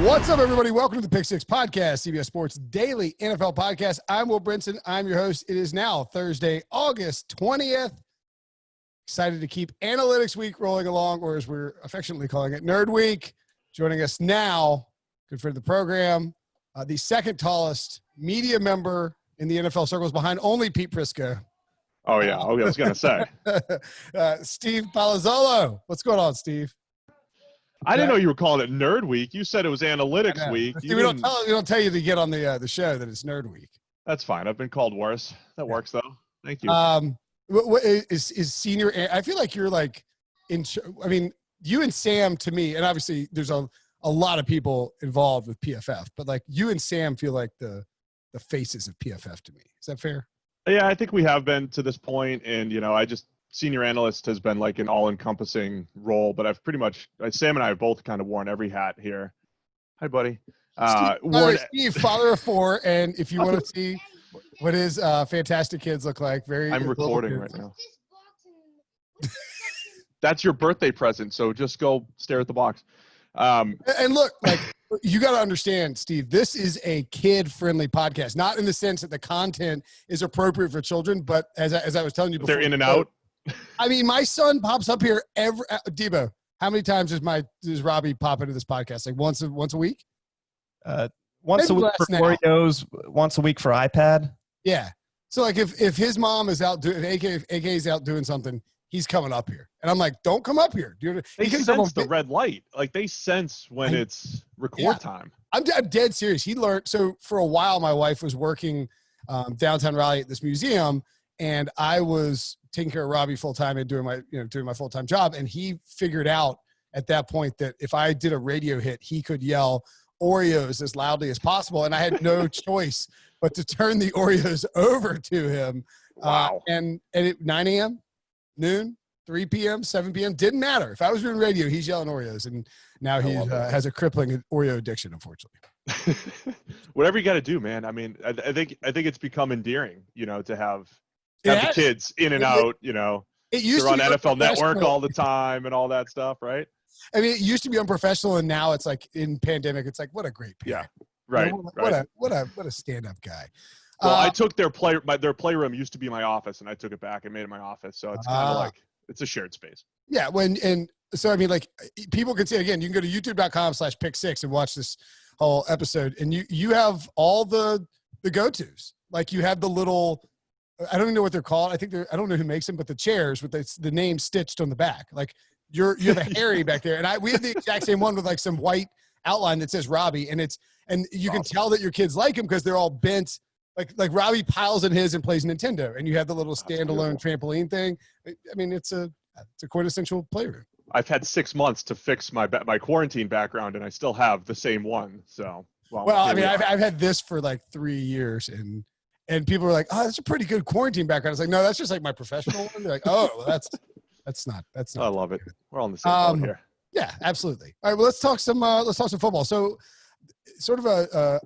What's up, everybody? Welcome to the Pick Six Podcast, CBS Sports Daily NFL Podcast. I'm Will Brinson. I'm your host. It is now Thursday, August 20th. Excited to keep Analytics Week rolling along, or as we're affectionately calling it, Nerd Week. Joining us now, good friend of the program, the second tallest media member in the NFL circles behind only Pete Prisco. Oh, yeah. I was going to say. Steve Palazzolo. What's going on, Steve? I didn't know you were calling it Nerd Week. You said it was Analytics Week. See, we don't tell you to get on the show that it's Nerd Week. That's fine. I've been called worse. That works, though. Thank you. What is senior? I feel like you're like I mean, you and Sam, to me, and obviously there's a lot of people involved with PFF, but like you and Sam feel like the faces of PFF to me. Is that fair? Yeah, I think we have been to this point, and senior analyst has been like an all-encompassing role, but I've pretty much Sam and I have both kind of worn every hat here. Hi, buddy. Steve, father of four, and if you want to see what his fantastic kids look like, I'm recording right now. That's your birthday present, so just go stare at the box. And look, like you got to understand, Steve, this is a kid-friendly podcast, not in the sense that the content is appropriate for children, but as I was telling you before, they're in and out. I mean, my son pops up here Debo, how many times does Robbie pop into this podcast? Like once a week? Once a week for Oreos, once a week for iPad. Yeah. So like if his mom is out doing, AK is out doing something, he's coming up here. And I'm like, don't come up here. They sense the red light. Like they sense when it's record time. I'm dead serious. He learned. So for a while, my wife was working downtown Raleigh at this museum, and I was taking care of Robbie full time and doing my full time job. And he figured out at that point that if I did a radio hit, he could yell Oreos as loudly as possible, and I had no choice but to turn the Oreos over to him. Wow. And at 9 a.m., noon, 3 p.m., 7 p.m., didn't matter. If I was doing radio, he's yelling Oreos, and now he has a crippling Oreo addiction, unfortunately. Whatever you got to do, man. I mean, I think it's become endearing, to have the kids in and out, It used they're to on be NFL Network all the time and all that stuff, right? I mean, it used to be unprofessional, and now it's like in pandemic, it's like, what a great parent. Yeah, right. What a stand-up guy. Well, I took their playroom used to be my office, and I took it back and made it my office. So it's kind of like it's a shared space. Yeah. So I mean, like people can see again. You can go to youtube.com/pick6 and watch this whole episode, and you have all the go-tos. Like you have the little. I don't even know what they're called. I don't know who makes them, but the chairs with the name stitched on the back. Like you have a Harry back there, and we have the exact same one with like some white outline that says Robbie, and you can tell that your kids like him because they're all bent. Like Robbie piles in his and plays Nintendo, and you have the little standalone trampoline thing. I mean, it's a quintessential playroom. I've had 6 months to fix my quarantine background, and I still have the same one. So I mean, I've had this for like 3 years, and people are like, "Oh, that's a pretty good quarantine background." It's like, no, that's just like my professional one. They're like, "Oh, well, that's not." I love it. We're on the same boat here. Yeah, absolutely. All right, well, let's talk some football. So, sort of a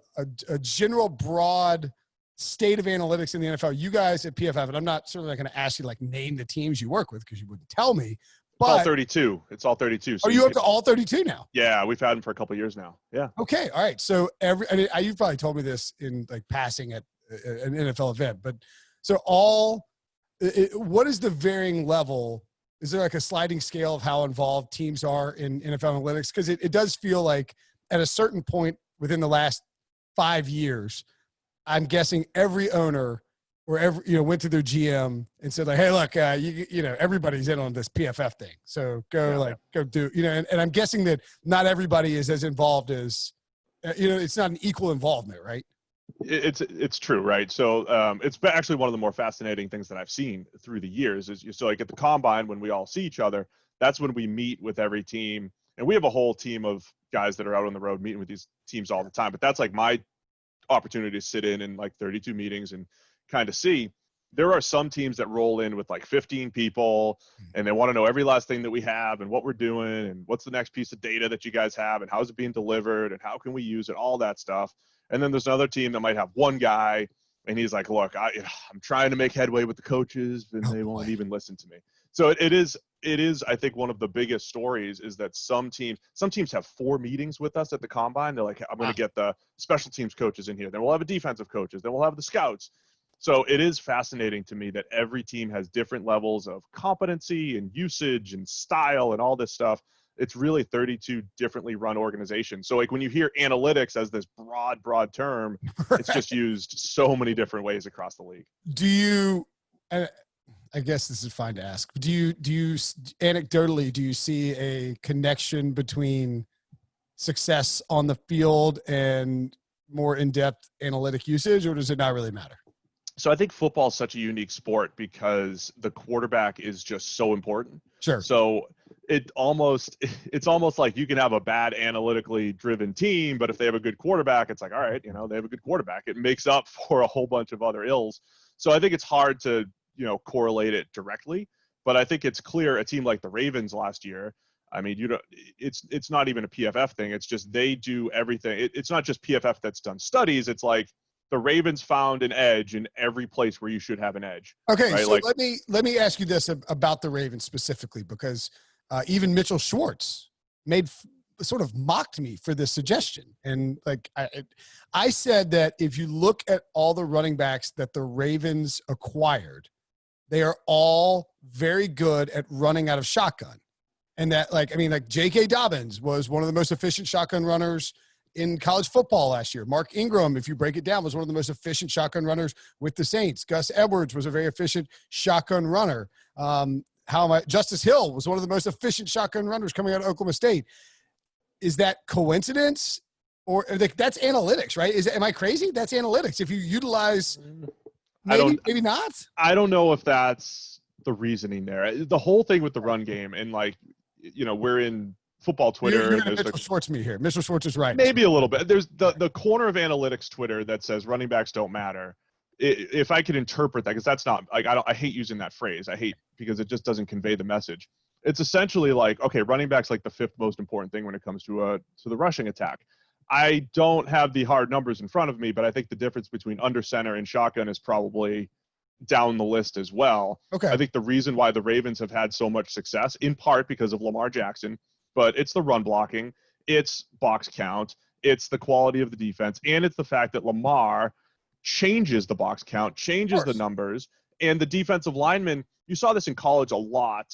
general broad state of analytics in the NFL. You guys at PFF, and I'm not certainly not going to ask you like name the teams you work with because you wouldn't tell me. But all 32. It's all 32. So are you up to all 32 now? Yeah, we've had them for a couple of years now. Yeah. Okay. All right. So you've probably told me this in like passing at an NFL event, but so what is the varying level? Is there like a sliding scale of how involved teams are in NFL analytics? Because it does feel like at a certain point within the last 5 years, I'm guessing every owner or went to their GM and said like, hey, look, everybody's in on this PFF thing. So go do, and I'm guessing that not everybody is as involved as, it's not an equal involvement, right? It's true, right? So it's been actually one of the more fascinating things that I've seen through the years is so like at the combine when we all see each other, that's when we meet with every team, and we have a whole team of guys that are out on the road meeting with these teams all the time. But that's like my opportunity to sit in like 32 meetings and kind of see. There are some teams that roll in with like 15 people and they want to know every last thing that we have and what we're doing and what's the next piece of data that you guys have and how's it being delivered and how can we use it, all that stuff. And then there's another team that might have one guy And he's like, look, I'm trying to make headway with the coaches, and they won't even listen to me. So it is, I think, one of the biggest stories is that some teams have 4 meetings with us at the combine. They're like, I'm going to get the special teams coaches in here. Then we'll have a defensive coaches. Then we'll have the scouts. So it is fascinating to me that every team has different levels of competency and usage and style and all this stuff. It's really 32 differently run organizations. So like when you hear analytics as this broad term, it's just used so many different ways across the league. Do you, I guess this is fine to ask, do you anecdotally, do you see a connection between success on the field and more in-depth analytic usage, or does it not really matter? So I think football is such a unique sport because the quarterback is just so important. Sure. So it's almost like you can have a bad analytically driven team, but if they have a good quarterback, it's like, all right, they have a good quarterback. It makes up for a whole bunch of other ills. So I think it's hard to, correlate it directly, but I think it's clear a team like the Ravens last year, I mean, it's not even a PFF thing. It's just, they do everything. It's not just PFF that's done studies. It's like, the Ravens found an edge in every place where you should have an edge. Okay, right? so let me ask you this about the Ravens specifically, because even Mitchell Schwartz sort of mocked me for this suggestion. And like I said that if you look at all the running backs that the Ravens acquired, they are all very good at running out of shotgun. And that, like J.K. Dobbins was one of the most efficient shotgun runners in college football last year. Mark Ingram, if you break it down, was one of the most efficient shotgun runners with the Saints. Gus Edwards was a very efficient shotgun runner. Justice Hill was one of the most efficient shotgun runners coming out of Oklahoma State. Is that coincidence, or that's analytics, right? Am I crazy? That's analytics. If you utilize, maybe not. I don't know if that's the reasoning there. The whole thing with the run game, and we're in football Twitter. You're going to Mitchell Schwartz me here. Mitchell Schwartz is right. Maybe a little bit. There's the corner of analytics Twitter that says running backs don't matter. If I could interpret that, because that's not I hate using that phrase. I hate because it just doesn't convey the message. It's essentially like, okay, running back's like the 5th most important thing when it comes to the rushing attack. I don't have the hard numbers in front of me, but I think the difference between under center and shotgun is probably down the list as well. Okay. I think the reason why the Ravens have had so much success, in part because of Lamar Jackson, but it's the run blocking, it's box count, it's the quality of the defense, and it's the fact that Lamar changes the box count, changes the numbers, and the defensive linemen, you saw this in college a lot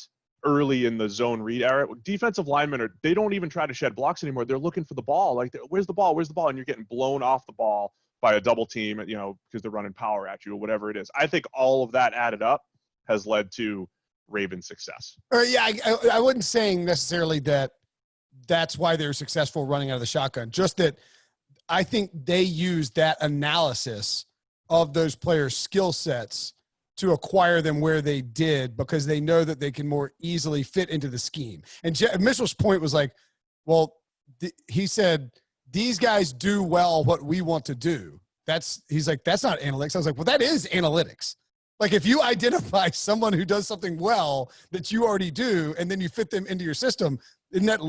early in the zone read era. Defensive linemen, they don't even try to shed blocks anymore. They're looking for the ball. Like, where's the ball? Where's the ball? And you're getting blown off the ball by a double team, because they're running power at you or whatever it is. I think all of that added up has led to Ravens success. I wasn't saying necessarily that's why they're successful running out of the shotgun. Just that I think they use that analysis of those players' skill sets to acquire them where they did, because they know that they can more easily fit into the scheme. And Mitchell's point was like, well, he said, these guys do well what we want to do. He's like, that's not analytics. I was like, well, that is analytics. Like, if you identify someone who does something well that you already do, and then you fit them into your system, isn't that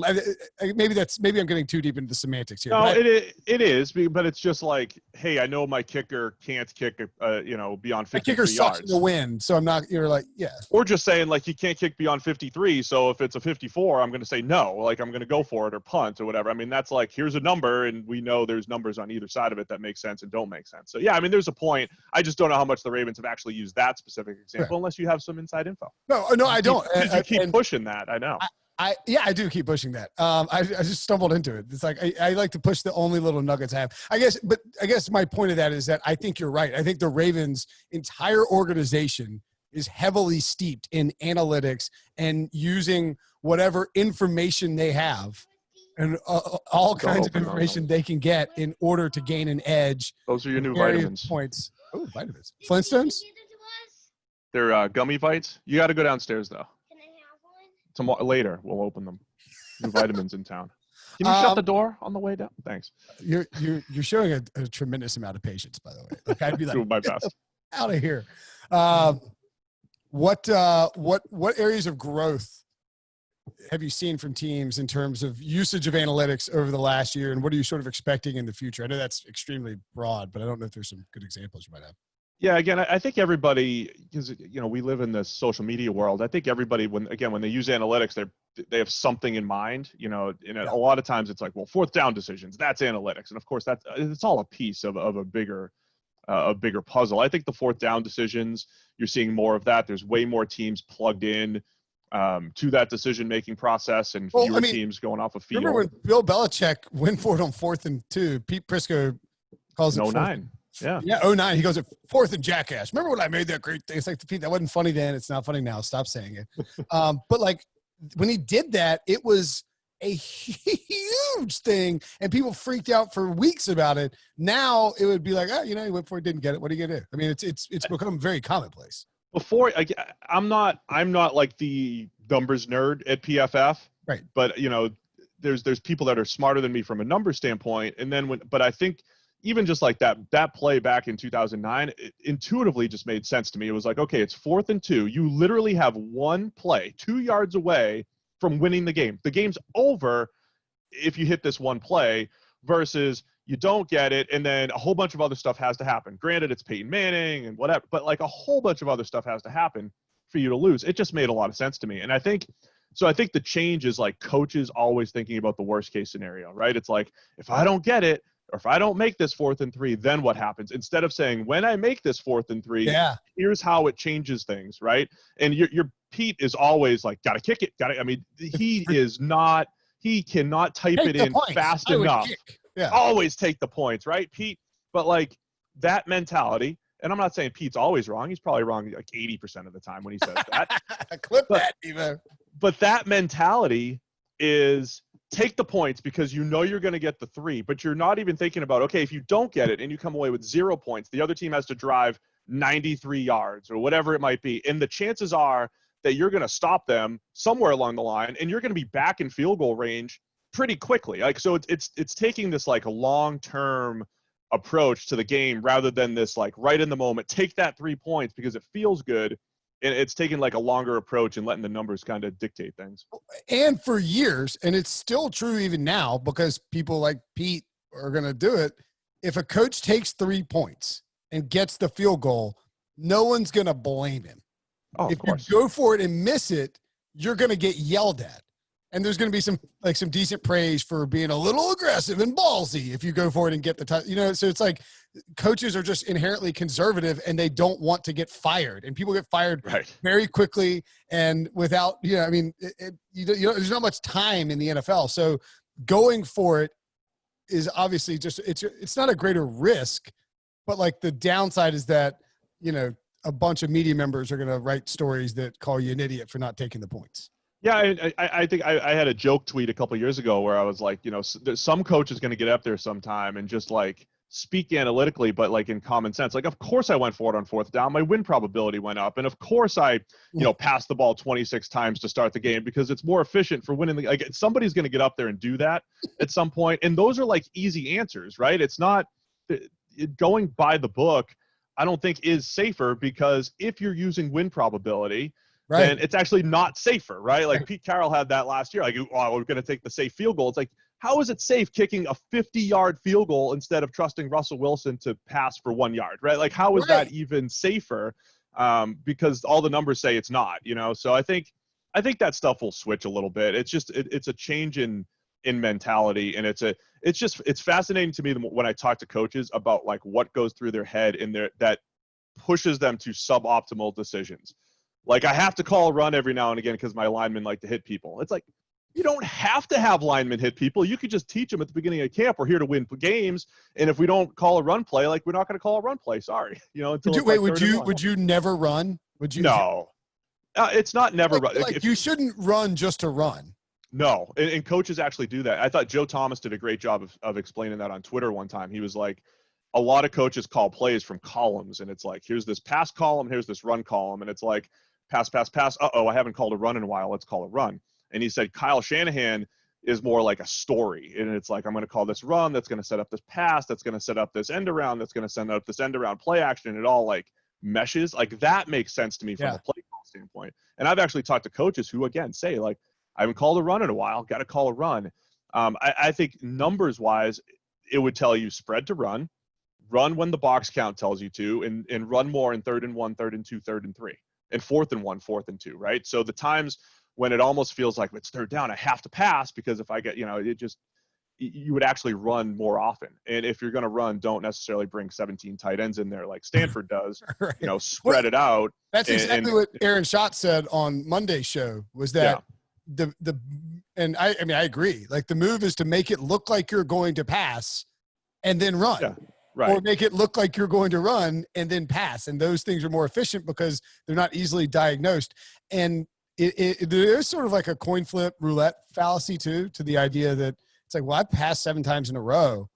maybe I'm getting too deep into the semantics here. No, it is, but it's just like, hey, I know my kicker can't kick, beyond 53 my kicker sucks in the wind, so I'm not. You're like, yeah. Or just saying like he can't kick beyond 53, so if it's a 54, I'm going to say no, like I'm going to go for it or punt or whatever. I mean, that's like, here's a number, and we know there's numbers on either side of it that make sense and don't make sense. So yeah, I mean, there's a point. I just don't know how much the Ravens have actually used that specific example, unless you have some inside info. No, I don't. You keep pushing that. I know. I do keep pushing that. I just stumbled into it. It's like I like to push the only little nuggets I have. I guess my point of that is that I think you're right. I think the Ravens' entire organization is heavily steeped in analytics and using whatever information they have and all kinds of information they can get in order to gain an edge. Those are your new vitamins. Points. Oh, vitamins. Flintstones? They're gummy bites. You got to go downstairs though. Tomorrow, later, we'll open them. New vitamins in town. Can you shut the door on the way down? Thanks. You're showing a tremendous amount of patience, by the way. Like, I'd be like, doing my best. Out of here. What areas of growth have you seen from teams in terms of usage of analytics over the last year, and what are you sort of expecting in the future? I know that's extremely broad, but I don't know if there's some good examples you might have. Yeah, again, I think everybody, because we live in this social media world. I think everybody, when they use analytics, they have something in mind. And a lot of times it's like, well, fourth down decisions, that's analytics, and of course it's all a piece of a bigger puzzle. I think the fourth down decisions, you're seeing more of that. There's way more teams plugged in to that decision making process, and fewer teams going off a field. Remember when Bill Belichick went for it on 4th and 2? Pete Prisco calls it 09. Yeah. Yeah, 09. He goes at 4th and jackass. Remember when I made that great thing? It's like, Pete, that wasn't funny then. It's not funny now. Stop saying it. But like when he did that, it was a huge thing, and people freaked out for weeks about it. Now it would be like, he went for it, didn't get it. What are you gonna do? I mean, it's become very commonplace. Before, I'm not like the numbers nerd at PFF, right? But there's people that are smarter than me from a number standpoint, and then but I think even just like that play back in 2009, it intuitively just made sense to me. It was like, okay, it's 4th and 2. You literally have one play 2 yards away from winning the game. The game's over if you hit this one play, versus you don't get it, and then a whole bunch of other stuff has to happen. Granted, it's Peyton Manning and whatever, but like a whole bunch of other stuff has to happen for you to lose. It just made a lot of sense to me. And I think the change is like coaches always thinking about the worst case scenario, right? It's like, if I don't get it, or if I don't make this 4th and 3, then what happens? Instead of saying, when I make this 4th and 3, here's how it changes things, right? And your Pete is always like, gotta kick it, he cannot type it in fast enough. Always take the points, right, Pete? But like that mentality, and I'm not saying Pete's always wrong. He's probably wrong like 80% of the time when he says that. That, Eva. But that mentality is take the points because you're going to get the 3, but you're not even thinking about, okay, if you don't get it and you come away with 0 points, the other team has to drive 93 yards or whatever it might be. And the chances are that you're going to stop them somewhere along the line, and you're going to be back in field goal range pretty quickly. Like, so it's taking this like a long-term approach to the game rather than this like right in the moment, take that 3 points because it feels good. And it's taking like a longer approach and letting the numbers kind of dictate things. And for years, and it's still true even now, because people like Pete are going to do it. If a coach takes 3 points and gets the field goal, no one's going to blame him. If you go for it and miss it, you're going to get yelled at. And there's going to be some decent praise for being a little aggressive and ballsy if you go for it and get the touch. So it's like coaches are just inherently conservative, and they don't want to get fired. And people get fired very quickly and without, there's not much time in the NFL. So going for it is obviously just it's not a greater risk, but like the downside is that a bunch of media members are going to write stories that call you an idiot for not taking the points. Yeah, I think I had a joke tweet a couple of years ago where I was like, some coach is going to get up there sometime and just like speak analytically, but like in common sense. Like, of course I went for it on 4th down. My win probability went up. And of course I, passed the ball 26 times to start the game because it's more efficient for winning. Like, somebody's going to get up there and do that at some point. And those are like easy answers, right? It's not going by the book. I don't think is safer, because if you're using win probability, then it's actually not safer, right? Like Pete Carroll had that last year. Like, we're going to take the safe field goal. It's like, how is it safe kicking a 50-yard field goal instead of trusting Russell Wilson to pass for 1 yard, right? Like, how is that even safer? Because all the numbers say it's not, So I think that stuff will switch a little bit. It's just it's a change in mentality, and it's fascinating to me when I talk to coaches about like what goes through their head that pushes them to suboptimal decisions. Like, I have to call a run every now and again because my linemen like to hit people. It's like, you don't have to have linemen hit people. You could just teach them at the beginning of camp, we're here to win games, and if we don't call a run play, like, we're not going to call a run play. Sorry, would you never run? Would you? No, it's not never run. Like, you shouldn't run just to run. No, and coaches actually do that. I thought Joe Thomas did a great job of explaining that on Twitter one time. He was like, a lot of coaches call plays from columns, and it's like, here's this pass column, here's this run column, and it's like, pass, pass, pass. I haven't called a run in a while. Let's call a run. And he said Kyle Shanahan is more like a story. And it's like, I'm going to call this run. That's going to set up this pass. That's going to set up this end around. That's going to send up this end around play action. And it all like meshes. Like, that makes sense to me from a play call standpoint. And I've actually talked to coaches who, again, say like, I haven't called a run in a while. Got to call a run. I think numbers wise, it would tell you spread to run, run when the box count tells you to, and run more in 3rd and 1, 3rd and 2, 3rd and 3, and 4th and 1, 4th and 2, right? So the times when it almost feels like it's 3rd down, I have to pass because if I get, you would actually run more often. And if you're going to run, don't necessarily bring 17 tight ends in there like Stanford does, Right. spread it out. That's exactly what Aaron Schatz said on Monday's show, was that and I agree. Like, the move is to make it look like you're going to pass and then run. Yeah, right. Or make it look like you're going to run and then pass. And those things are more efficient because they're not easily diagnosed. And there's sort of like a coin flip roulette fallacy too, to the idea that it's like, well, I passed 7 times in a row.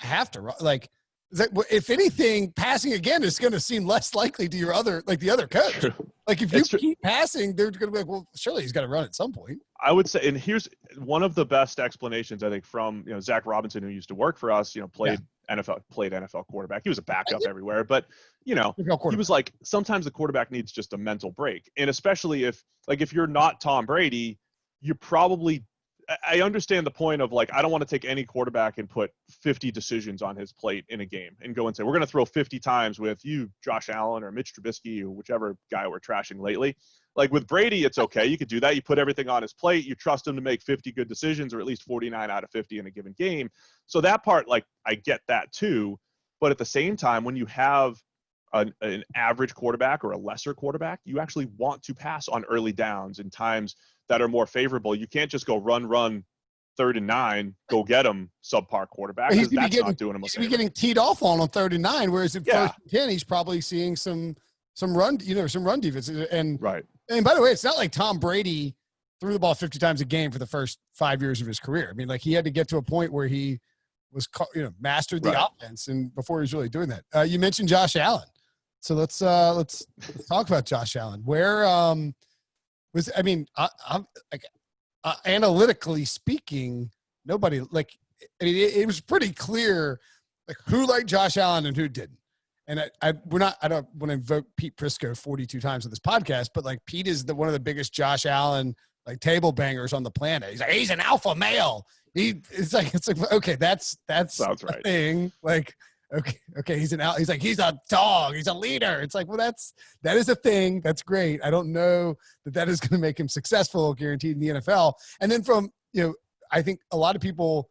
I have to run. Like, if anything, passing again is going to seem less likely to the other coach. True. Like, if you keep passing, they're going to be like, well, surely he's got to run at some point. I would say, and here's one of the best explanations, I think, from Zach Robinson, who used to work for us, played NFL quarterback. He was a backup everywhere, but he was like, sometimes the quarterback needs just a mental break. And especially if you're not Tom Brady, you probably, I understand the point of, like, I don't want to take any quarterback and put 50 decisions on his plate in a game and go and say, we're going to throw 50 times with you, Josh Allen or Mitch Trubisky or whichever guy we're trashing lately. Like, with Brady, it's okay. You could do that. You put everything on his plate. You trust him to make 50 good decisions, or at least 49 out of 50 in a given game. So that part, like, I get that too. But at the same time, when you have an average quarterback or a lesser quarterback, you actually want to pass on early downs in times that are more favorable. You can't just go run 3rd and 9, go get him, subpar quarterback. That's not doing him a favor. He's getting teed off on 3rd and 9, whereas in 1st and 10, he's probably seeing some run, some run defense. And right. And by the way, it's not like Tom Brady threw the ball 50 times a game for the first 5 years of his career. I mean, like, he had to get to a point where he was, mastered the offense, and before he was really doing that. You mentioned Josh Allen, so let's talk about Josh Allen. Where was I mean, analytically speaking, nobody it was pretty clear like who liked Josh Allen and who didn't. And I don't want to invoke Pete Prisco 42 times on this podcast, but like, Pete is one of the biggest Josh Allen like table bangers on the planet. He's like, he's an alpha male. It's like okay, that's sounds right. Thing. Like, okay, he's a dog. He's a leader. It's like, well, that is a thing. That's great. I don't know that is going to make him successful, guaranteed, in the NFL. And then from I think a lot of people.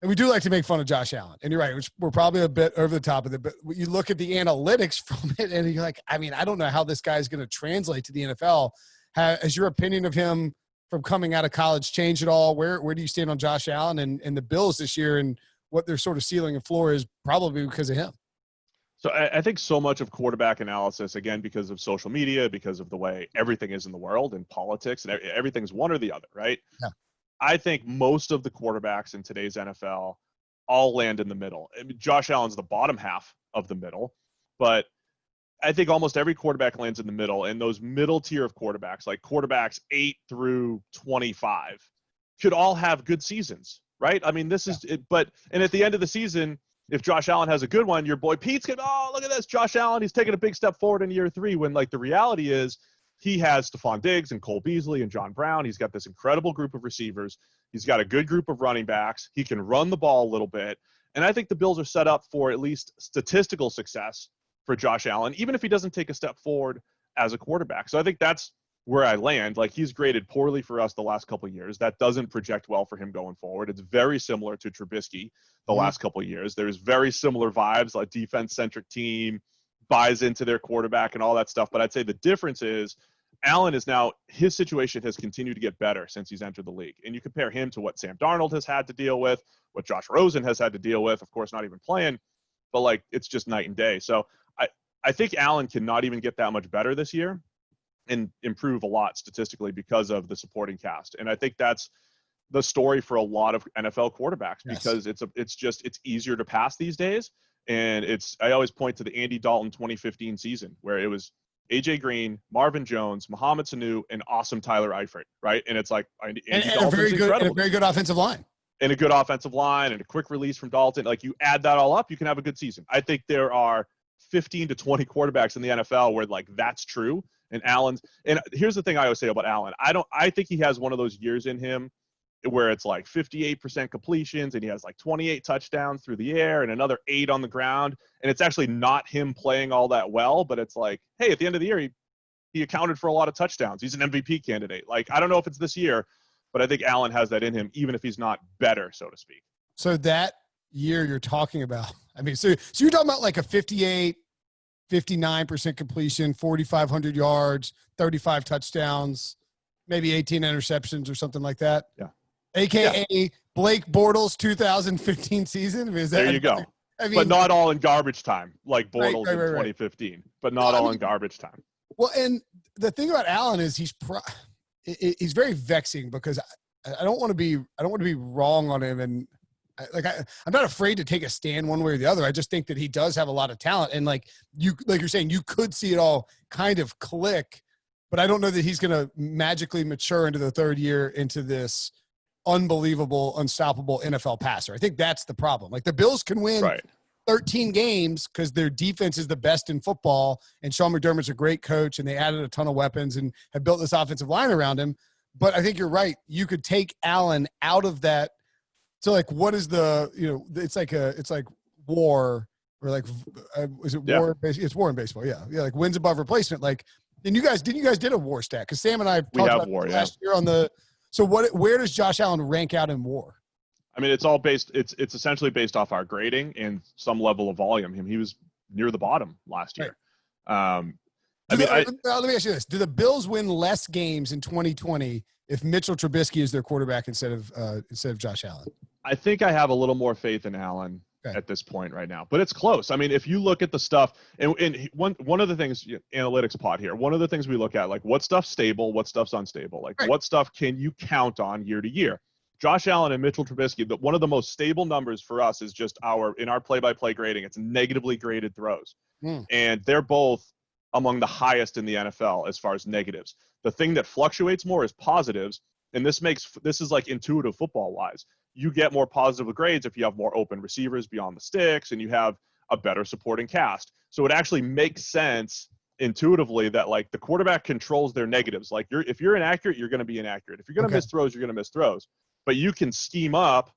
And we do like to make fun of Josh Allen. And you're right, we're probably a bit over the top of it. But you look at the analytics from it, and you're like, I mean, I don't know how this guy's going to translate to the NFL. Has your opinion of him from coming out of college changed at all? Where do you stand on Josh Allen and the Bills this year, and what their sort of ceiling and floor is, probably because of him? So I think so much of quarterback analysis, again, because of social media, because of the way everything is in the world and politics, and everything's one or the other, right? Yeah. I think most of the quarterbacks in today's NFL all land in the middle. I mean, Josh Allen's the bottom half of the middle, but I think almost every quarterback lands in the middle. And those middle tier of quarterbacks, like quarterbacks 8 through 25, could all have good seasons, right? I mean, this is it. And at the end of the season, if Josh Allen has a good one, your boy Pete's going, oh, look at this, Josh Allen, he's taking a big step forward in year 3, when, like, the reality is, he has Stephon Diggs and Cole Beasley and John Brown. He's got this incredible group of receivers. He's got a good group of running backs. He can run the ball a little bit. And I think the Bills are set up for at least statistical success for Josh Allen, even if he doesn't take a step forward as a quarterback. So I think that's where I land. Like, he's graded poorly for us the last couple of years. That doesn't project well for him going forward. It's very similar to Trubisky the last couple of years. There's very similar vibes, like defense-centric team, buys into their quarterback and all that stuff. But I'd say the difference is Allen is now, his situation has continued to get better since he's entered the league. And you compare him to what Sam Darnold has had to deal with, what Josh Rosen has had to deal with, of course, not even playing, but like, it's just night and day. So I think Allen cannot even get that much better this year and improve a lot statistically because of the supporting cast. And I think that's the story for a lot of NFL quarterbacks, because it's easier to pass these days. And I always point to the Andy Dalton 2015 season, where it was AJ Green, Marvin Jones, Mohamed Sanu, and awesome Tyler Eifert, right? And it's like, Andy Dalton's incredible. And a very good offensive line. And a good offensive line and a quick release from Dalton. Like, you add that all up, you can have a good season. I think there are 15 to 20 quarterbacks in the NFL where, like, that's true. And here's the thing I always say about Allen. I think he has one of those years in him where it's like 58% completions and he has like 28 touchdowns through the air and another 8 on the ground. And it's actually not him playing all that well, but it's like, hey, at the end of the year, he accounted for a lot of touchdowns. He's an MVP candidate. Like, I don't know if it's this year, but I think Allen has that in him, even if he's not better, so to speak. So that year you're talking about, I mean, so you're talking about like a 58, 59% completion, 4,500 yards, 35 touchdowns, maybe 18 interceptions or something like that. Yeah. AKA Blake Bortles 2015 season. I mean, is that, there you go. I mean, but not all in garbage time, like Bortles right, in 2015, but not all in garbage time. Well, and the thing about Allen is he's very vexing because I don't want to be wrong on him, and I'm not afraid to take a stand one way or the other. I just think that he does have a lot of talent, and like you're saying, you could see it all kind of click, but I don't know that he's going to magically mature into the third year into this unbelievable, unstoppable NFL passer. I think that's the problem. Like the Bills can win 13 games because their defense is the best in football, and Sean McDermott's a great coach, and they added a ton of weapons and have built this offensive line around him. But I think you're right. You could take Allen out of that. So like, what is it's like war, or like, is it war? It's war in baseball. Yeah. Like wins above replacement. Like, and you guys did a war stat. Cause Sam and I talked about war last year on the, so where does Josh Allen rank out in war? I mean, it's essentially based off our grading and some level of volume. He was near the bottom last year. Right. Let me ask you this. Do the Bills win less games in 2020 if Mitchell Trubisky is their quarterback instead of Josh Allen? I think I have a little more faith in Allen at this point right now, but it's close. I mean, if you look at the stuff, and one of the things, analytics pod here, one of the things we look at, like what stuff's stable, what stuff's unstable, like what stuff can you count on year to year? Josh Allen and Mitchell Trubisky, one of the most stable numbers for us is just in our play-by-play grading, it's negatively graded throws. And they're both among the highest in the NFL as far as negatives. The thing that fluctuates more is positives, and this is like intuitive football-wise. You get more positive grades if you have more open receivers beyond the sticks and you have a better supporting cast. So it actually makes sense intuitively that like the quarterback controls their negatives. Like if you're inaccurate, you're going to be inaccurate. If you're going to miss throws, you're going to miss throws. But you can scheme up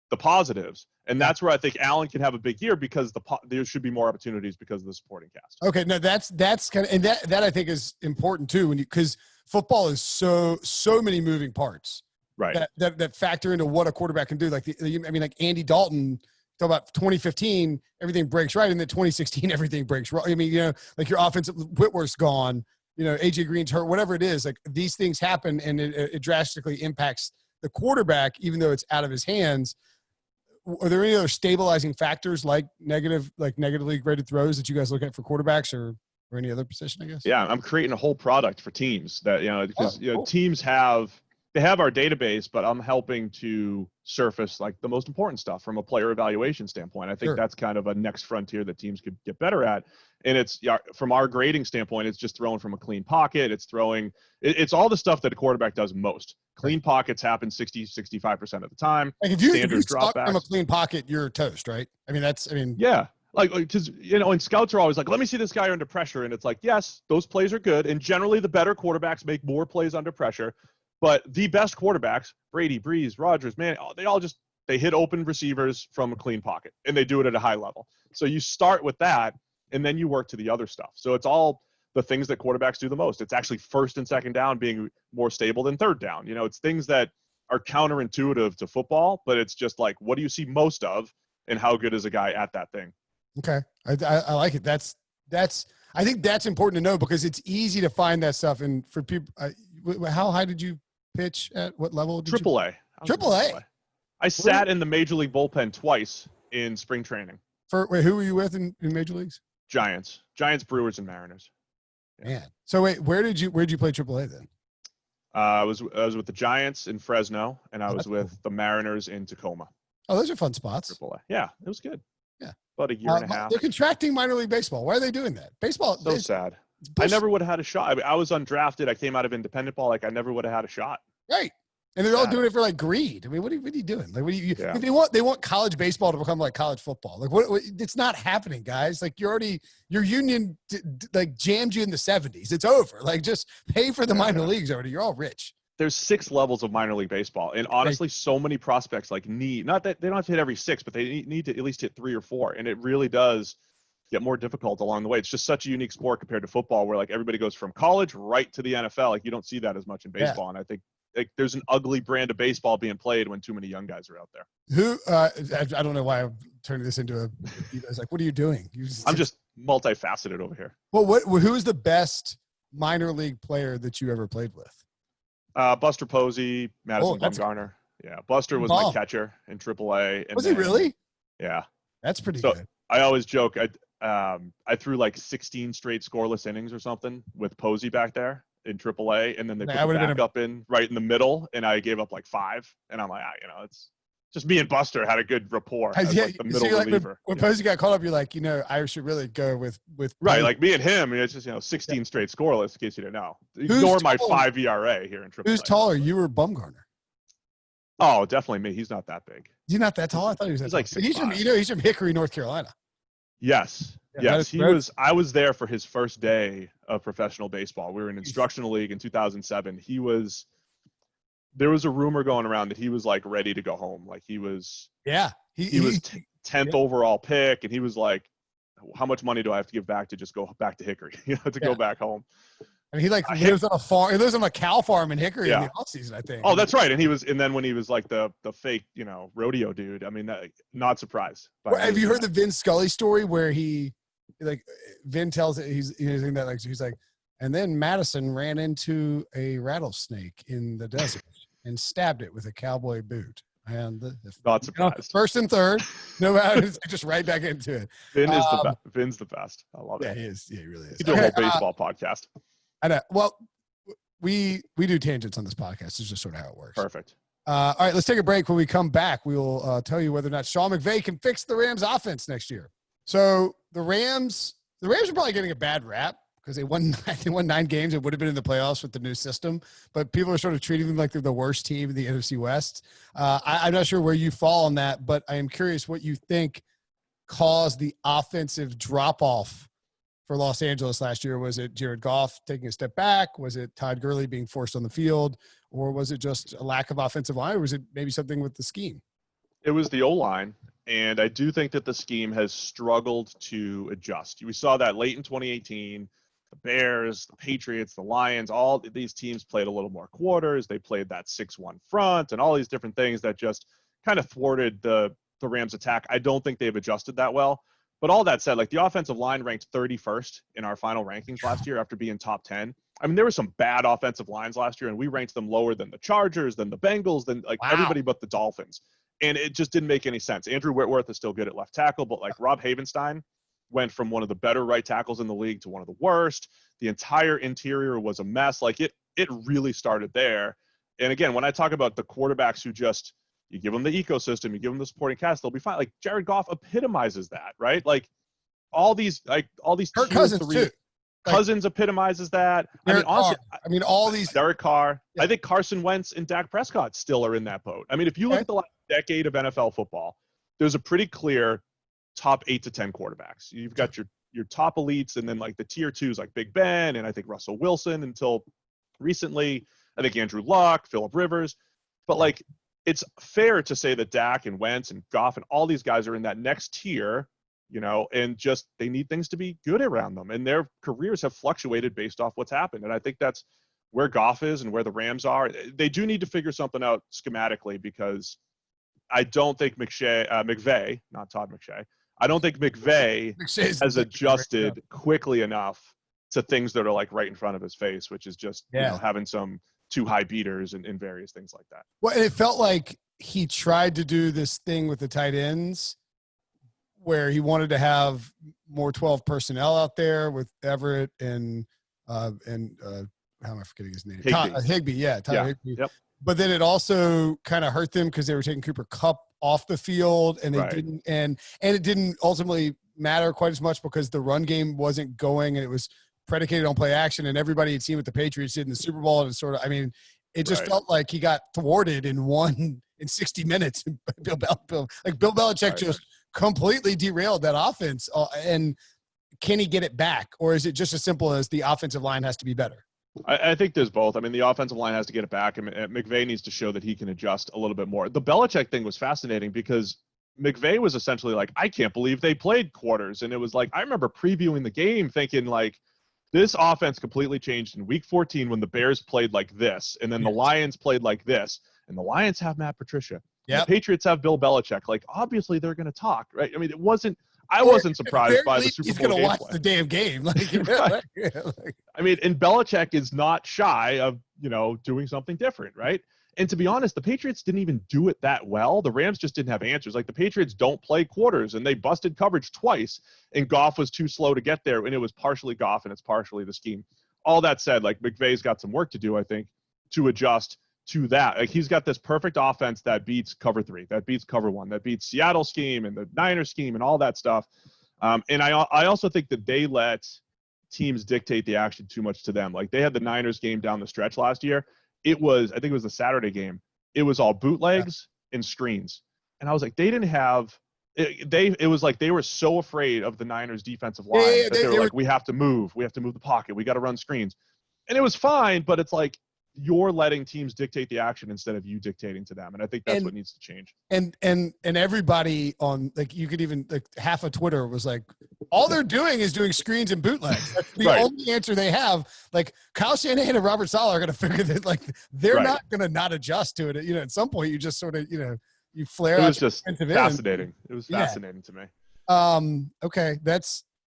the positives, and that's where I think Allen can have a big year because there should be more opportunities because of the supporting cast. Okay, no, that's kind of, and that I think is important too, because football is so many moving parts, right? That factor into what a quarterback can do. Like like Andy Dalton. Talk about 2015, everything breaks right, and then 2016, everything breaks wrong. I mean, like your offensive Whitworth's gone, AJ Green's hurt, whatever it is. Like these things happen, and it drastically impacts the quarterback, even though it's out of his hands. Are there any other stabilizing factors like negatively graded throws that you guys look at for quarterbacks or any other position, I guess? Yeah, I'm creating a whole product for teams that, because teams have our database, but I'm helping to surface like the most important stuff from a player evaluation standpoint. I think that's kind of a next frontier that teams could get better at. And it's from our grading standpoint, it's just throwing from a clean pocket. It's all the stuff that a quarterback does most. Clean pockets happen 60-65% of the time. Like if you start from a clean pocket, you're toast, right? Yeah. Like, because, and scouts are always like, let me see this guy under pressure. And it's like, yes, those plays are good. And generally the better quarterbacks make more plays under pressure. But the best quarterbacks, Brady, Breeze, Rodgers, man, they hit open receivers from a clean pocket, and they do it at a high level. So you start with that, and then you work to the other stuff. So it's all the things that quarterbacks do the most. It's actually first and second down being more stable than third down. It's things that are counterintuitive to football, but it's just like, what do you see most of, and how good is a guy at that thing? Okay. I like it. I think that's important to know because it's easy to find that stuff. And for people, how high did you pitch at? What level? Triple A. I sat in the Major League bullpen twice in spring training. Who were you with in Major Leagues? Giants, Brewers, and Mariners. Yeah. Man. So wait, where'd you play Triple A then? I was with the Giants in Fresno, and I was with the Mariners in Tacoma. Oh, those are fun spots. Triple A. Yeah, it was good. Yeah. About a year and a half. They're contracting minor league baseball. Why are they doing that? Baseball. So sad. I never would have had a shot. I was undrafted. I came out of independent ball. Like I never would have had a shot. Right. And they're all doing it for like greed. I mean, what are you doing? Like, they want college baseball to become like college football. Like what it's not happening, guys. Like your union like jammed you in the 70s. It's over. Like just pay for the minor leagues already. You're all rich. there's 6 levels of minor league baseball, and honestly, so many prospects like need, not that they don't have to hit every 6, but they need to at least hit 3 or 4, and it really does get more difficult along the way. It's just such a unique sport compared to football, where like everybody goes from college right to the NFL. Like you don't see that as much in baseball, and I think like there's an ugly brand of baseball being played when too many young guys are out there. Who I don't know why I'm turning this into it's like, what are you doing? I'm just multifaceted over here. Well, who is the best minor league player that you ever played with? Buster Posey, Madison Bumgarner. Yeah, Buster was my catcher in AAA. And was he really? Yeah, that's pretty good. I always joke I threw like 16 straight scoreless innings or something with Posey back there in AAA, and then they put the backup in right in the middle, and I gave up like 5. And I'm like, it's just me and Buster had a good rapport as like the middle reliever. When Posey got called up, you're like, I should really go with right, like me and him. It's just 16 straight scoreless. In case you didn't know, ignore my 5 ERA here in AAA. Who's taller, you or Bumgarner? Oh, definitely me. He's not that big. He's not that tall. I thought he was. He's like 6'5". He's from Hickory, North Carolina. Yes. Yes, he was. I was there for his first day of professional baseball. We were in instructional league in 2007. There was a rumor going around that he was like ready to go home. Like he was. Yeah. He was 10th overall pick, and he was like, "How much money do I have to give back to just go back to Hickory? To go back home?" I mean, he like lives on a farm. He lives on a cow farm in Hickory in the offseason, I think. Oh, that's right. And then when he was like the fake, rodeo dude. I mean, not surprised. Have you heard the Vin Scully story where Vin tells it he's using that he's like, and then Madison ran into a rattlesnake in the desert and stabbed it with a cowboy boot. And not surprised. First and third, no matter, just right back into it. Vin's the best. I love it. Yeah, he is. Yeah, he really is. He do a whole baseball podcast. I know. Well, we do tangents on this podcast. It's just sort of how it works. Perfect. All right, let's take a break. When we come back, we will tell you whether or not Sean McVay can fix the Rams offense next year. So the Rams are probably getting a bad rap because they won 9 games. It would have been in the playoffs with the new system, but people are sort of treating them like they're the worst team in the NFC West. I'm not sure where you fall on that, but I am curious what you think caused the offensive drop-off for Los Angeles last year. Was it Jared Goff taking a step back? Was it Todd Gurley being forced on the field? Or was it just a lack of offensive line? Or was it maybe something with the scheme? It was the O-line. And I do think that the scheme has struggled to adjust. We saw that late in 2018. The Bears, the Patriots, the Lions, all these teams played a little more quarters. They played that 6-1 front and all these different things that just kind of thwarted the Rams' attack. I don't think they've adjusted that well. But all that said, like the offensive line ranked 31st in our final rankings last year after being top 10. I mean, there were some bad offensive lines last year, and we ranked them lower than the Chargers, than the Bengals, than everybody but the Dolphins. And it just didn't make any sense. Andrew Whitworth is still good at left tackle, but like Rob Havenstein went from one of the better right tackles in the league to one of the worst. The entire interior was a mess. Like it really started there. And again, when I talk about the quarterbacks who just, you give them the ecosystem, you give them the supporting cast, they'll be fine. Like Jared Goff epitomizes that, right? Like all these Kirk Cousins too. Cousins epitomizes that. Derek Carr. All these. Derek Carr. Yeah. I think Carson Wentz and Dak Prescott still are in that boat. I mean, if you look at the last decade of NFL football, there's a pretty clear top 8 to 10 quarterbacks. You've got your top elites, and then like the tier 2s like Big Ben, and I think Russell Wilson until recently. I think Andrew Luck, Phillip Rivers. But like, it's fair to say that Dak and Wentz and Goff and all these guys are in that next tier, and just they need things to be good around them. And their careers have fluctuated based off what's happened. And I think that's where Goff is and where the Rams are. They do need to figure something out schematically, because I don't think McVay, not Todd McShay, I don't think McVay has adjusted quickly enough to things that are like right in front of his face, which is just having some too high beaters and various things like that. Well, and it felt like he tried to do this thing with the tight ends where he wanted to have more 12 personnel out there with Everett and how am I forgetting his name? Higbee. Tyler Higbee. Yep. But then it also kind of hurt them because they were taking Cooper Kupp off the field, and they didn't, and it didn't ultimately matter quite as much because the run game wasn't going, and it was predicated on play action, and everybody had seen what the Patriots did in the Super Bowl, and it just felt like he got thwarted in 60 minutes. Bill Belichick just completely derailed that offense. And can he get it back, or is it just as simple as the offensive line has to be better? I think there's both. I mean, the offensive line has to get it back, and McVay needs to show that he can adjust a little bit more. The Belichick thing was fascinating because McVay was essentially like, I can't believe they played quarters. And it was like, I remember previewing the game thinking like, this offense completely changed in week 14 when the Bears played like this, and then the Lions played like this, and the Lions have Matt Patricia. The Patriots have Bill Belichick. Like, obviously they're going to talk, right? I mean, I wasn't surprised by the Super Bowl. He's going to watch the damn game. Right. I mean, and Belichick is not shy of, doing something different, right? And to be honest, the Patriots didn't even do it that well. The Rams just didn't have answers. Like, the Patriots don't play quarters, and they busted coverage twice, and Goff was too slow to get there, and it was partially Goff, and it's partially the scheme. All that said, like, McVay's got some work to do, I think, to adjust to that. Like, he's got this perfect offense that beats cover 3, that beats cover 1, that beats Seattle scheme and the Niners scheme and all that stuff. And I also think that they let teams dictate the action too much to them. Like, they had the Niners game down the stretch last year. I think it was the Saturday game. It was all bootlegs and screens. And I was like, they didn't have it was like they were so afraid of the Niners defensive line that they were like, we have to move the pocket. We got to run screens. And it was fine, but it's like, you're letting teams dictate the action instead of you dictating to them. And I think that's what needs to change. And everybody on, like, you could even, like, half of Twitter was like, all they're doing is doing screens and bootlegs. That's the only answer they have. Like, Kyle Shanahan and Robert Saleh are going to figure that, like, they're not going to not adjust to it. At some point you just sort of, you flare out. It was just fascinating. It was fascinating to me. Okay.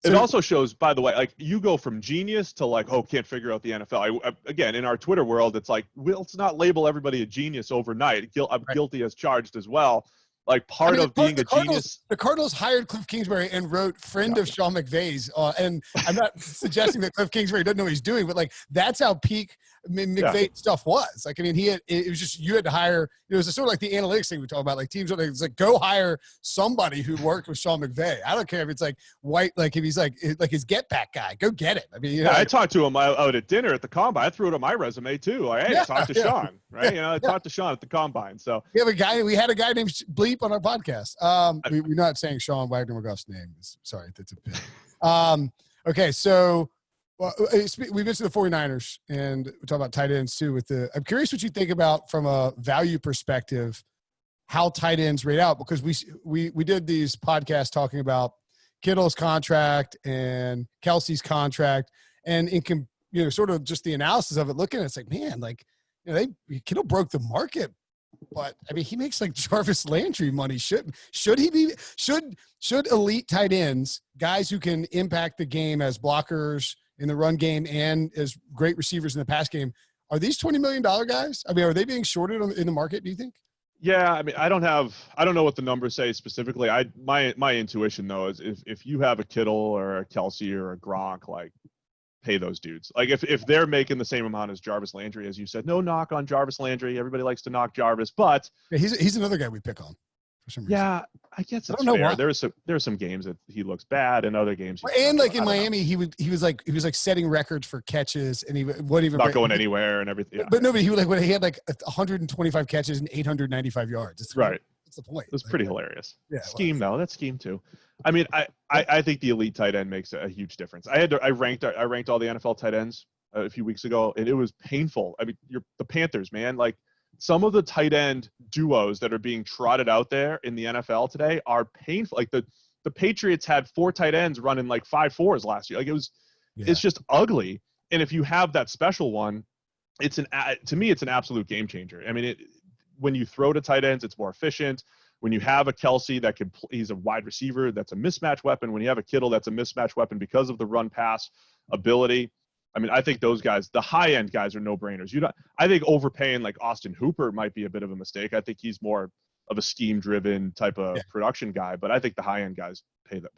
It also shows, by the way, like, you go from genius to like, can't figure out the NFL. Again, in our Twitter world, it's like, well, let's not label everybody a genius overnight. I'm guilty as charged as well. Like, part of being a genius. The Cardinals hired Cliff Kingsbury and wrote friend of Sean McVay's. And I'm not suggesting that Cliff Kingsbury doesn't know what he's doing, but, like, that's how peak McVay stuff was. Like, I mean, it was just, you had to hire, it was sort of like the analytics thing we talk about. Like, teams are like, it's like, go hire somebody who worked with Sean McVay. I don't care if it's like white, like if he's like his get back guy, go get him. I mean, I talked to him out at dinner at the Combine. I threw it on my resume too. Like, hey, talk to Sean, right? I talked to Sean at the Combine. So we had a guy named Bleep on our podcast. We're not saying Sean Wagner McGough's name. Sorry, that's a bit. Okay, so we mentioned the 49ers, and we talk about tight ends too. I'm curious what you think about, from a value perspective, how tight ends rate out, because we did these podcasts talking about Kittle's contract and Kelce's contract, and sort of just the analysis of it, looking at it, it's like, man, like, Kittle broke the market. But I mean, he makes like Jarvis Landry money. Should elite tight ends, guys who can impact the game as blockers in the run game and as great receivers in the pass game, are these $20 million guys? I mean, are they being shorted in the market, do you think? Yeah, I mean, I don't know what the numbers say specifically. My intuition though is if you have a Kittle or a Kelce or a Gronk, like, pay those dudes. Like, if they're making the same amount as Jarvis Landry, as you said, no knock on Jarvis Landry. Everybody likes to knock Jarvis, but he's another guy we pick on for some reason. Yeah, I guess it's fair. There are some games that he looks bad, and other games. And like in Miami, he was like setting records for catches, and he wouldn't even not going anywhere and everything. Yeah. But nobody, he had like 125 catches and 895 yards. It's right. That's the point. It was pretty hilarious. Yeah, scheme though. That's scheme too. I mean, I think the elite tight end makes a huge difference. I ranked all the NFL tight ends a few weeks ago, and it was painful. I mean, the Panthers, man. Like, some of the tight end duos that are being trotted out there in the NFL today are painful. Like, the Patriots had 4 tight ends running like 5.4s last year. Like, it's just ugly. And if you have that special one, to me, it's an absolute game changer. I mean, when you throw to tight ends, it's more efficient. When you have a Kelce he's a wide receiver, that's a mismatch weapon. When you have a Kittle, that's a mismatch weapon because of the run pass ability. I mean, I think those guys, the high end guys, are no brainers. I think overpaying like Austin Hooper might be a bit of a mistake. I think he's more of a scheme driven type of production guy, but I think the high end guys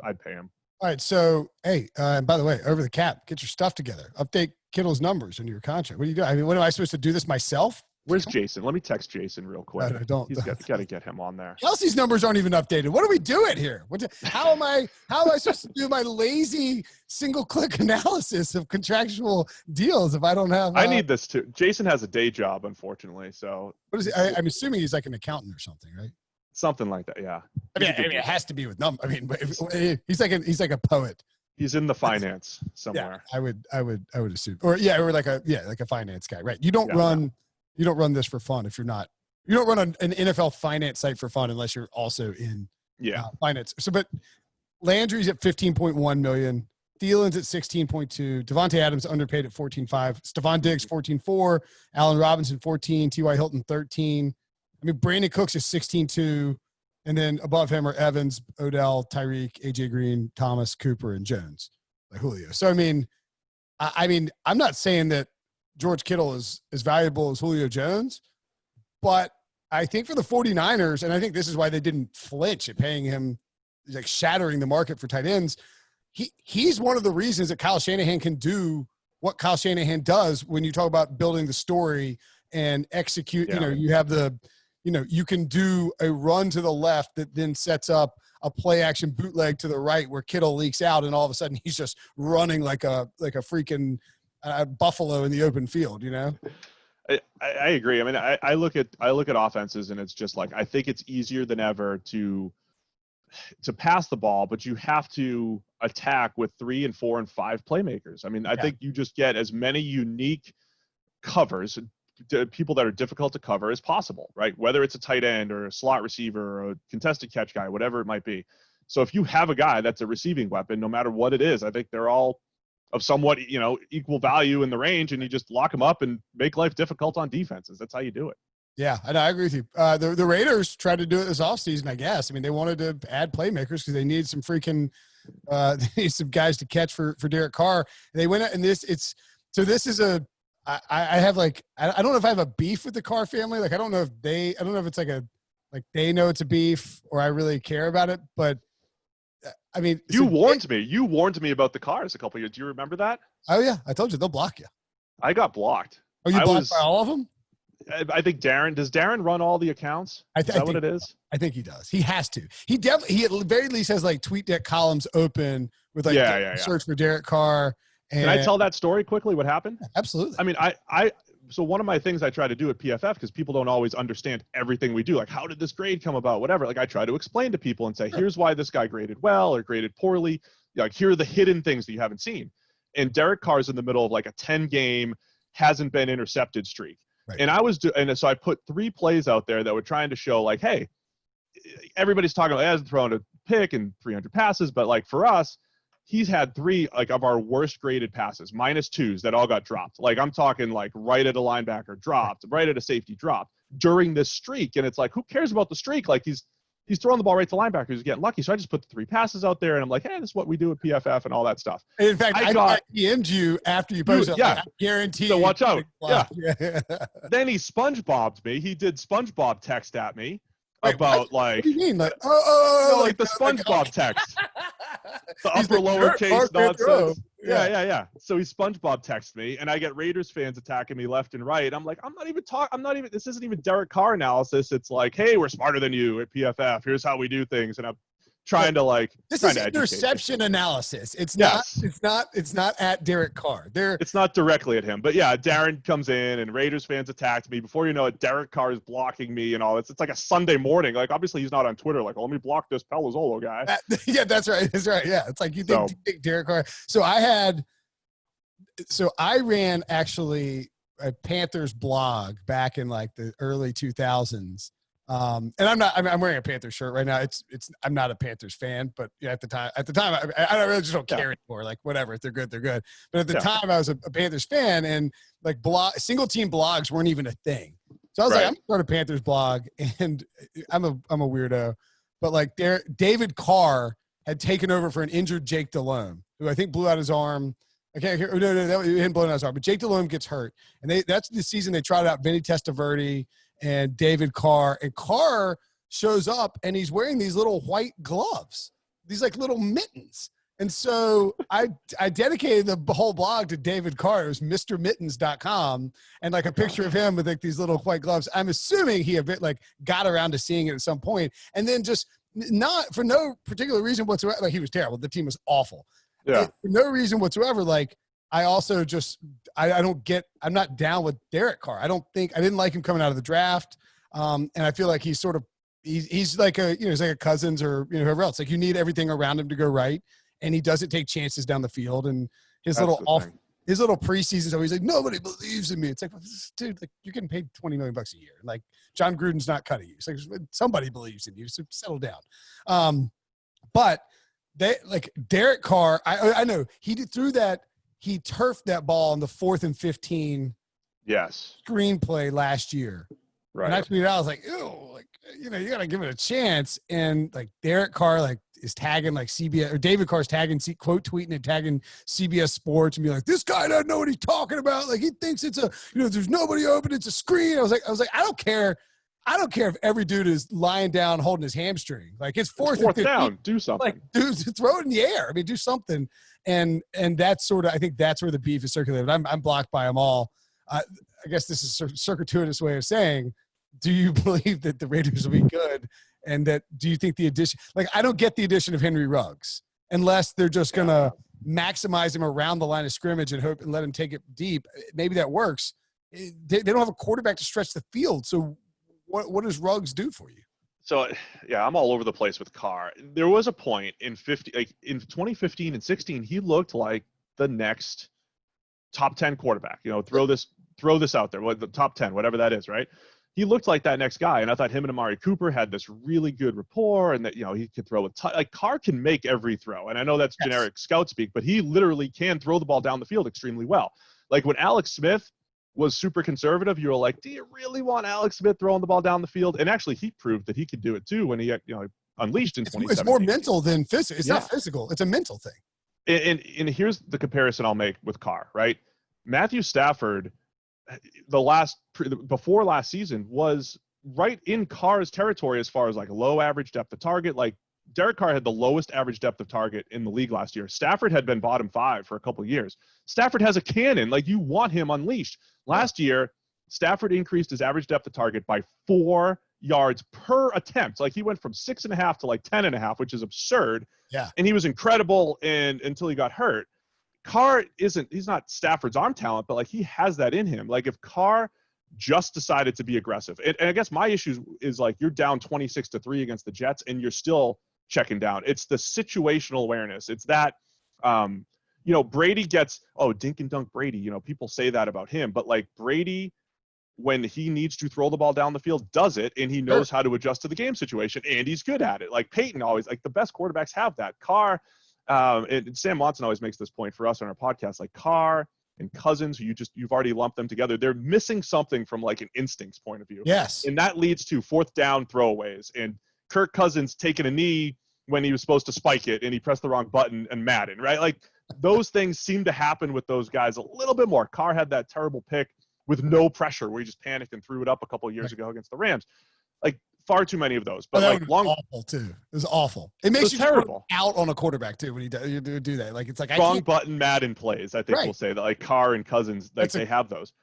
I'd pay him. All right. So, hey, and by the way, over the cap, get your stuff together. Update Kittle's numbers in your contract. What do you do? I mean, what am I supposed to do this myself? Where's Jason? Let me text Jason real quick. I don't. He's got to get him on there. Kelce's numbers aren't even updated. What are we doing here? How am I supposed to do my lazy single click analysis of contractual deals if I don't have? I need this too. Jason has a day job, unfortunately. So what is he? I'm assuming he's like an accountant or something, right? Something like that. Yeah. I mean, it has to be with numbers. I mean, he's like a poet. He's in the finance Yeah, somewhere. I would assume, or like a finance guy, right? You don't run this for fun if you're not. You don't run an NFL finance site for fun unless you're also in finance. So, but Landry's at 15.1 million. Thielen's at 16.2. Devontae Adams underpaid at 14.5. Stephon Diggs 14.4. Allen Robinson 14. T.Y. Hilton 13. I mean, Brandon Cooks is 16.2. And then above him are Evans, Odell, Tyreek, A.J. Green, Thomas, Cooper, and Jones, like Julio. So, I mean, I'm not saying that George Kittle is as valuable as Julio Jones, but I think for the 49ers, and I think this is why they didn't flinch at paying him, like shattering the market for tight ends, he's one of the reasons that Kyle Shanahan can do what Kyle Shanahan does when you talk about building the story and execute. Yeah. You have you can do a run to the left that then sets up a play action bootleg to the right where Kittle leaks out, and all of a sudden he's just running like a freaking buffalo in the open field. I agree. I mean, I look at offenses, and it's just like, I think it's easier than ever to pass the ball, but you have to attack with 3 and 4 and 5 playmakers. I mean, I think you just get as many unique covers, people that are difficult to cover as possible, right? Whether it's a tight end or a slot receiver or a contested catch guy, whatever it might be. So if you have a guy that's a receiving weapon, no matter what it is, I think they're all of somewhat, equal value in the range, and you just lock them up and make life difficult on defenses. That's how you do it. Yeah, and I agree with you. The Raiders tried to do it this offseason, I guess. I mean, they wanted to add playmakers because they needed some freaking they need some guys to catch for Derek Carr. And they went out, and this is I have like, I don't know if I have a beef with the Carr family. Like, I don't know if it's like they know it's a beef or I really care about it. But I mean, you warned me about the Carrs a couple of years. Do you remember that? Oh yeah. I told you they'll block you. I got blocked. Oh, you blocked by all of them? I think does Darren run all the accounts? Is that what it is? I think he does. He has to. He at the very least has like TweetDeck columns open with like search for Derek Carr. And can I tell that story quickly? What happened? Absolutely. I mean, so one of my things I try to do at PFF, because people don't always understand everything we do, like how did this grade come about, whatever. Like I try to explain to people and say, here's why this guy graded well or graded poorly. Like here are the hidden things that you haven't seen. And Derek Carr's in the middle of like a 10-game hasn't been intercepted streak. Right. And so I put 3 plays out there that were trying to show like, hey, everybody's talking about he hasn't thrown a pick and 300 passes, but like for us, he's had 3 like of our worst graded passes, -2s that all got dropped. Like I'm talking like right at a linebacker dropped, right at a safety dropped during this streak. And it's like, who cares about the streak? Like he's throwing the ball right to linebackers. He's getting lucky. So I just put the 3 passes out there, and I'm like, hey, this is what we do at PFF and all that stuff. And in fact, I DM'd you after you posted. Yeah, like, I guarantee. So watch out. Yeah. Then he SpongeBobbed me. He did SpongeBob text at me. Wait, about what? like, what do you mean? Like, like the SpongeBob text, the upper lowercase nonsense. Yeah. So he SpongeBob texts me, and I get Raiders fans attacking me left and right. I'm like, this isn't even Derek Carr analysis. It's like, hey, we're smarter than you at PFF. Here's how we do things. And I'm trying to like, this is interception analysis. It's not at Derek Carr. It's not directly at him, but yeah, Darren comes in and Raiders fans attacked me. Before you know it, Derek Carr is blocking me and all this. It's like a Sunday morning. Like obviously he's not on Twitter. Like, let me block this Palazzolo guy. Yeah, that's right. That's right. Yeah, it's like you think Derek Carr. So I ran actually a Panthers blog back in like the early 2000s. And I'm wearing a Panthers shirt right now. I'm not a Panthers fan, but yeah, at the time, I really just don't care anymore. Like whatever, if they're good, they're good. But at the time I was a Panthers fan, and like single team blogs weren't even a thing. So I was like, I'm going to start a Panthers blog, and I'm a weirdo, but like David Carr had taken over for an injured Jake Delhomme, who I think blew out his arm. No, he didn't blow out his arm, but Jake Delhomme gets hurt. And that's the season they trotted out Vinny Testaverde and David Carr. And Carr shows up, and he's wearing these little white gloves, these like little mittens. And so I dedicated the whole blog to David Carr. It was MrMittens.com, and like a picture of him with like these little white gloves. I'm assuming he got around to seeing it at some point, and then just not for no particular reason whatsoever. Like he was terrible. The team was awful. Yeah. For no reason whatsoever. Like I also just I'm not down with Derek Carr. I didn't like him coming out of the draft. And I feel like he's like a Cousins or whoever else. Like you need everything around him to go right. and he doesn't take chances down the field. And his That's his little preseason, so he's like, nobody believes in me. It's like, dude, like you're getting paid $20 million a year. Like John Gruden's not cutting you. It's like somebody believes in you. So settle down. But they like Derek Carr. I know he threw that. He turfed that ball on the 4th and 15. Yes. Screenplay last year. Right. And I tweeted out, I was like, ew, like, you know, you got to give it a chance. And like Derek Carr, like, is tagging like CBS, or David Carr's tagging, quote tweeting and tagging CBS Sports and be like, this guy doesn't know what he's talking about. Like, he thinks it's a, you know, there's nobody open, it's a screen. I was like, I don't care. I don't care if every dude is lying down holding his hamstring. Like, it's fourth down. Do something. Like, dude, throw it in the air. I mean, do something. And that's sort of, I think that's where the beef is circulated. I'm blocked by them all. I guess this is a circuitous way of saying, do you believe that the Raiders will be good? And that, do you think the addition, like, I don't get the addition of Henry Ruggs unless they're just going to maximize him around the line of scrimmage and hope and let him take it deep. Maybe that works. They don't have a quarterback to stretch the field. So what does Ruggs do for you? So, yeah, I'm all over the place with Carr. There was a point in 2015 and 16, he looked like the next top 10 quarterback. You know, throw this out there, the top 10, whatever that is, right? He looked like that next guy, and I thought him and Amari Cooper had this really good rapport, and that, you know, he could throw like Carr can make every throw, and I know that's generic scout speak, but he literally can throw the ball down the field extremely well. Like when Alex Smith was super conservative, you were like, do you really want Alex Smith throwing the ball down the field? And actually, he proved that he could do it too when he, you know, unleashed in 2017. It's more mental than physical. It's not physical. It's a mental thing. And here's the comparison I'll make with Carr, right? Matthew Stafford, before last season, was right in Carr's territory as far as like low average depth of target. Like Derek Carr had the lowest average depth of target in the league last year. Stafford had been bottom 5 for a couple of years. Stafford has a cannon. Like, you want him unleashed. Last year, Stafford increased his average depth of target by 4 yards per attempt. Like, he went from 6.5 to like 10.5, which is absurd. Yeah. And he was incredible until he got hurt. Carr he's not Stafford's arm talent, but like, he has that in him. Like, if Carr just decided to be aggressive, and I guess my issue is like, you're down 26-3 against the Jets and you're still checking down. It's the situational awareness. It's that, you know, Brady gets, dink and dunk Brady. You know, people say that about him, but like Brady, when he needs to throw the ball down the field, does it, and he knows how to adjust to the game situation, and he's good at it. Like Peyton always, like the best quarterbacks have that. Carr, and Sam Monson always makes this point for us on our podcast, like Carr and Cousins, you've already lumped them together. They're missing something from like an instincts point of view. Yes. And that leads to 4th down throwaways, and Kirk Cousins taking a knee when he was supposed to spike it and he pressed the wrong button and Madden, right? Like, those things seem to happen with those guys a little bit more. Carr had that terrible pick with no pressure where he just panicked and threw it up a couple of years ago against the Rams. Like, far too many of those. But like, awful too. It was awful. It makes you terrible out on a quarterback too when you do that. Like, it's like wrong button Madden plays. I think we'll say that, like Carr and Cousins, like they have those.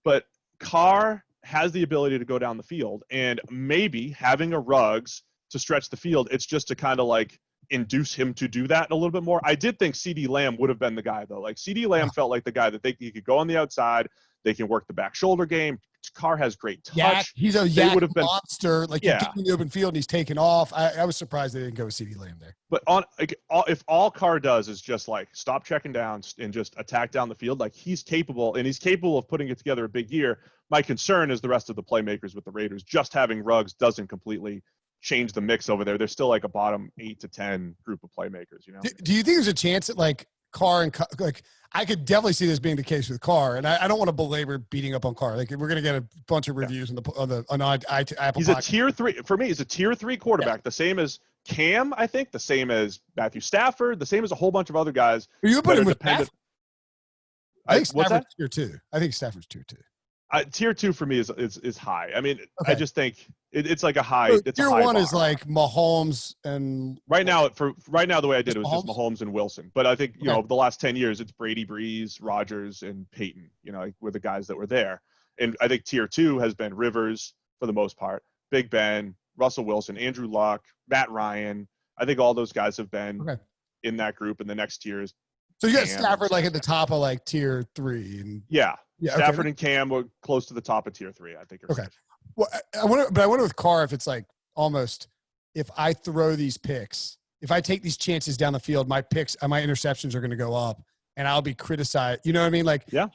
But Carr has the ability to go down the field, and maybe having a Ruggs to stretch the field, it's just to kind of like induce him to do that a little bit more. I did think CeeDee Lamb would have been the guy though. Like, CeeDee Lamb felt like the guy that he could go on the outside. They can work the back shoulder game. Carr has great touch. He's a monster. Like, you get in the open field and he's taking off. I was surprised they didn't go with CeeDee Lamb there. But if all Carr does is just like stop checking down and just attack down the field, like, he's capable of putting it together a big year. My concern is the rest of the playmakers with the Raiders. Just having Ruggs doesn't completely change the mix over there. They're still like a bottom 8 to 10 group of playmakers, you know? Do you think there's a chance that like Carr and like, I could definitely see this being the case with Carr, and I don't want to belabor beating up on Carr. Like, we're going to get a bunch of reviews on Apple. He's a tier 3 for me. He's a tier 3 quarterback, the same as Cam, I think, the same as Matthew Stafford, the same as a whole bunch of other guys. Are you putting him with Stafford? I think what's Stafford's that? tier 2. I think Stafford's tier 2. Tier 2 for me is high. I mean, I just think it's like a high. So it's tier a high 1 bar. is like Mahomes and right now the way I did it was Mahomes? just Mahomes and Wilson. But I think you know, the last 10 years it's Brady, Breeze, Rodgers, and Peyton. You know, like, were the guys that were there. And I think tier 2 has been Rivers for the most part, Big Ben, Russell Wilson, Andrew Luck, Matt Ryan. I think all those guys have been in that group. And the next tier is so you got Stafford like at the top of like tier 3, and Stafford and Cam were close to the top of tier 3, I think. Safe. Well, I wonder with Carr if it's like almost, if I throw these picks, if I take these chances down the field, my interceptions are going to go up, and I'll be criticized. You know what I mean? Like, yeah,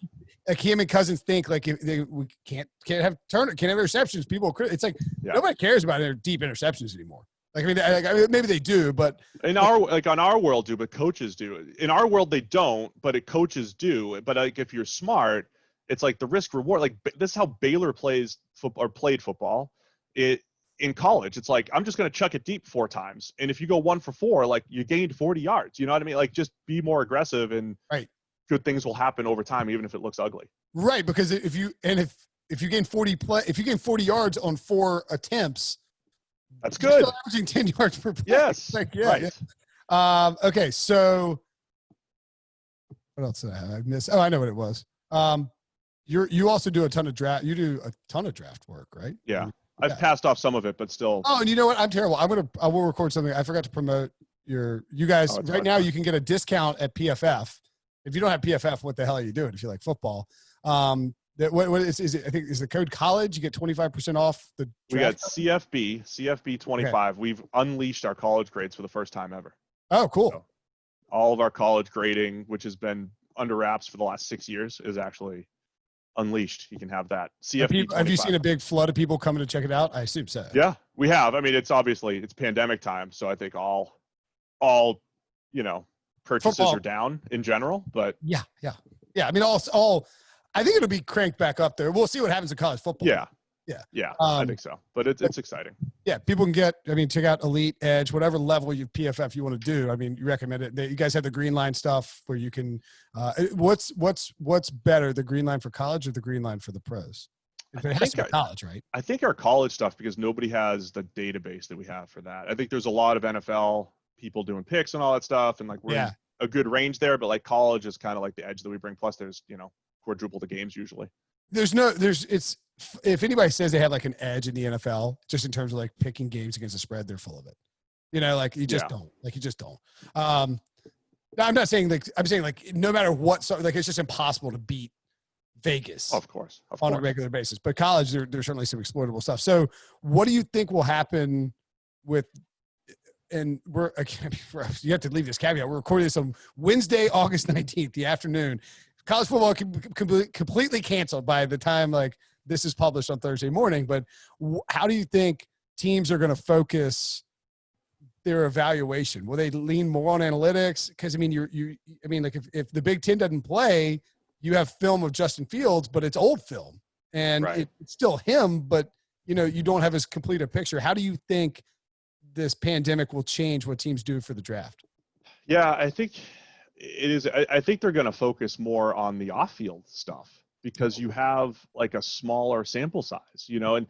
like him and Cousins think like if we can't have interceptions. People, it's like nobody cares about their deep interceptions anymore. Like, I mean, maybe they do, but on our world do, but coaches do. In our world, they don't, but coaches do. But like, if you're smart, it's like the risk reward. Like, this is how Baylor plays football or played football. In college, it's like, I'm just going to chuck it deep 4 times. And if you go 1 for 4, like, you gained 40 yards. You know what I mean? Like, just be more aggressive, and good things will happen over time, even if it looks ugly. Right. Because if you gain 40 yards on 4 attempts, that's good. Still averaging 10 yards per play. Yes. Like, yeah. Okay. So what else did I have? I missed. Oh, I know what it was. You also do a ton of draft. You do a ton of draft work, right? Yeah. I've passed off some of it, but still. Oh, and you know what? I'm terrible. I will record something. I forgot to promote you guys right now. You can get a discount at PFF. If you don't have PFF, what the hell are you doing? If you like football, what is it? I think is the code college. You get 25% off the draft. We got CFB 25. Okay. We've unleashed our college grades for the first time ever. Oh, cool. So all of our college grading, which has been under wraps for the last 6 years, is actually unleashed. You can have that. CFB. Have you seen a big flood of people coming to check it out? I assume so. Yeah, we have. I mean, it's pandemic time, so I think all purchases are down in general. But yeah. I mean, all. I think it'll be cranked back up there. We'll see what happens in college football. Yeah. I think so. But it's exciting. Yeah, people can check out Elite, Edge, whatever level you PFF you want to do. I mean, you recommend it. You guys have the green line stuff where you can. What's better, the green line for college or the green line for the pros? But it has to be college, right? I think our college stuff, because nobody has the database that we have for that. I think there's a lot of NFL people doing picks and all that stuff, and like we're in a good range there. But like college is kind of like the edge that we bring. Plus, there's quadruple the games usually. If anybody says they have like an edge in the NFL, just in terms of like picking games against the spread, they're full of it. Like you just don't. Like you just don't. No, I'm not saying like I'm saying like no matter what, like it's just impossible to beat Vegas. Of course. On a regular basis. But college, there's certainly some exploitable stuff. So what do you think will happen with? And you have to leave this caveat. We're recording this on Wednesday, August 19th, the afternoon. College football completely canceled by the time like this is published on Thursday morning. But how do you think teams are going to focus their evaluation? Will they lean more on analytics? Because I mean, like if the Big Ten doesn't play, you have film of Justin Fields, but it's old film, and it's still him. But you don't have as complete a picture. How do you think this pandemic will change what teams do for the draft? Yeah, I think it is. I think they're going to focus more on the off-field stuff because you have like a smaller sample size, and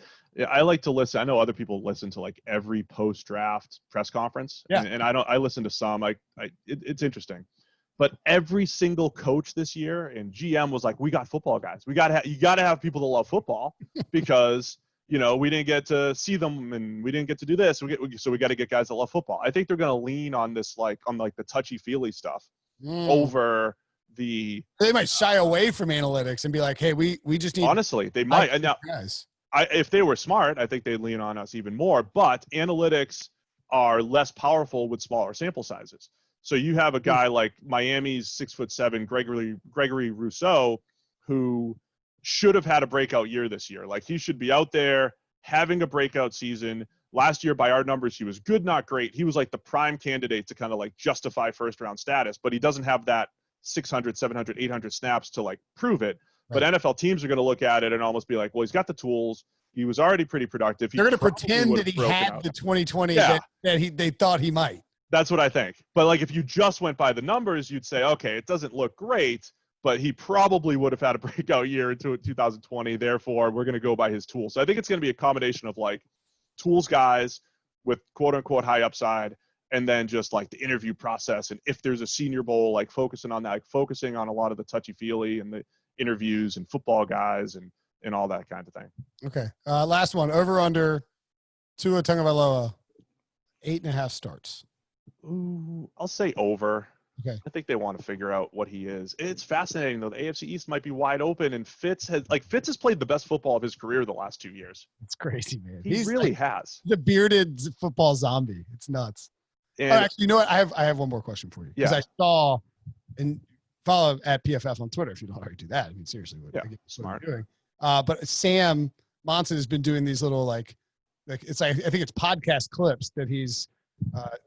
I like to listen. I know other people listen to like every post-draft press conference, and I listen to some. It's interesting, but every single coach this year and GM was like, "We got football guys. You got to have people that love football because." We didn't get to see them and we didn't get to do this. So we got to get guys that love football. I think they're going to lean on this, on the touchy-feely stuff over the. They might shy away from analytics and be like, hey, we just need. Honestly, they might. Now, guys. If they were smart, I think they'd lean on us even more. But analytics are less powerful with smaller sample sizes. So you have a guy like Miami's 6'7" Gregory Rousseau, who should have had a breakout year this year. Like he should be out there having a breakout season. Last year, by our numbers, he was good, not great. He was like the prime candidate to kind of like justify first round status, but he doesn't have that 600, 700, 800 snaps to like prove it. Right. But NFL teams are going to look at it and almost be like, well, he's got the tools. He was already pretty productive. They're going to pretend that he had the 2020 that they thought he might. That's what I think. But like, if you just went by the numbers, you'd say, okay, it doesn't look great, but he probably would have had a breakout year into 2020. Therefore, we're going to go by his tools. So I think it's going to be a combination of like tools guys with quote unquote high upside, and then just like the interview process. And if there's a Senior Bowl, like focusing on that, like focusing on a lot of the touchy feely and the interviews and football guys and all that kind of thing. Okay. Last one, over under Tua Tagovailoa, 8.5 starts. Ooh, I'll say over. Okay. I think they want to figure out what he is. It's fascinating though. The AFC East might be wide open, and Fitz has played the best football of his career the last 2 years. It's crazy, man. He really has. The bearded football zombie. It's nuts. And actually, you know what? I have one more question for you because I saw and follow at PFF on Twitter if you don't already do that. I mean, seriously, what are you doing? But Sam Monson has been doing these little like it's like I think it's podcast clips that he's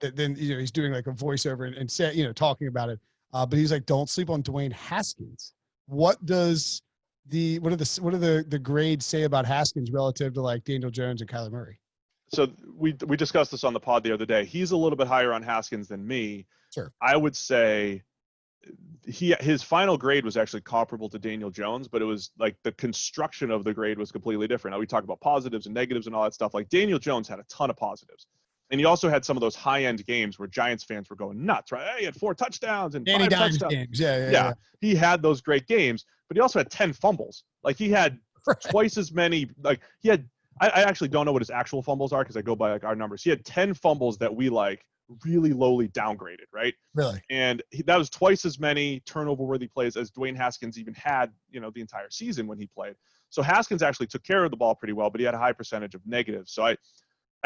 then he's doing like a voiceover and say talking about it. But he's like, don't sleep on Dwayne Haskins. What does what do the grades say about Haskins relative to like Daniel Jones and Kyler Murray? So we discussed this on the pod the other day. He's a little bit higher on Haskins than me. Sure. I would say his final grade was actually comparable to Daniel Jones, but it was like the construction of the grade was completely different. Now we talk about positives and negatives and all that stuff. Like Daniel Jones had a ton of positives. And he also had some of those high-end games where Giants fans were going nuts, right? Hey, he had 4 touchdowns and 5 touchdowns. Games. Yeah. He had those great games, but he also had 10 fumbles. Like he had twice as many. Like he had. I actually don't know what his actual fumbles are because I go by like our numbers. He had 10 fumbles that we like really lowly downgraded, right? Really? And that was twice as many turnover-worthy plays as Dwayne Haskins even had, the entire season when he played. So Haskins actually took care of the ball pretty well, but he had a high percentage of negatives. So I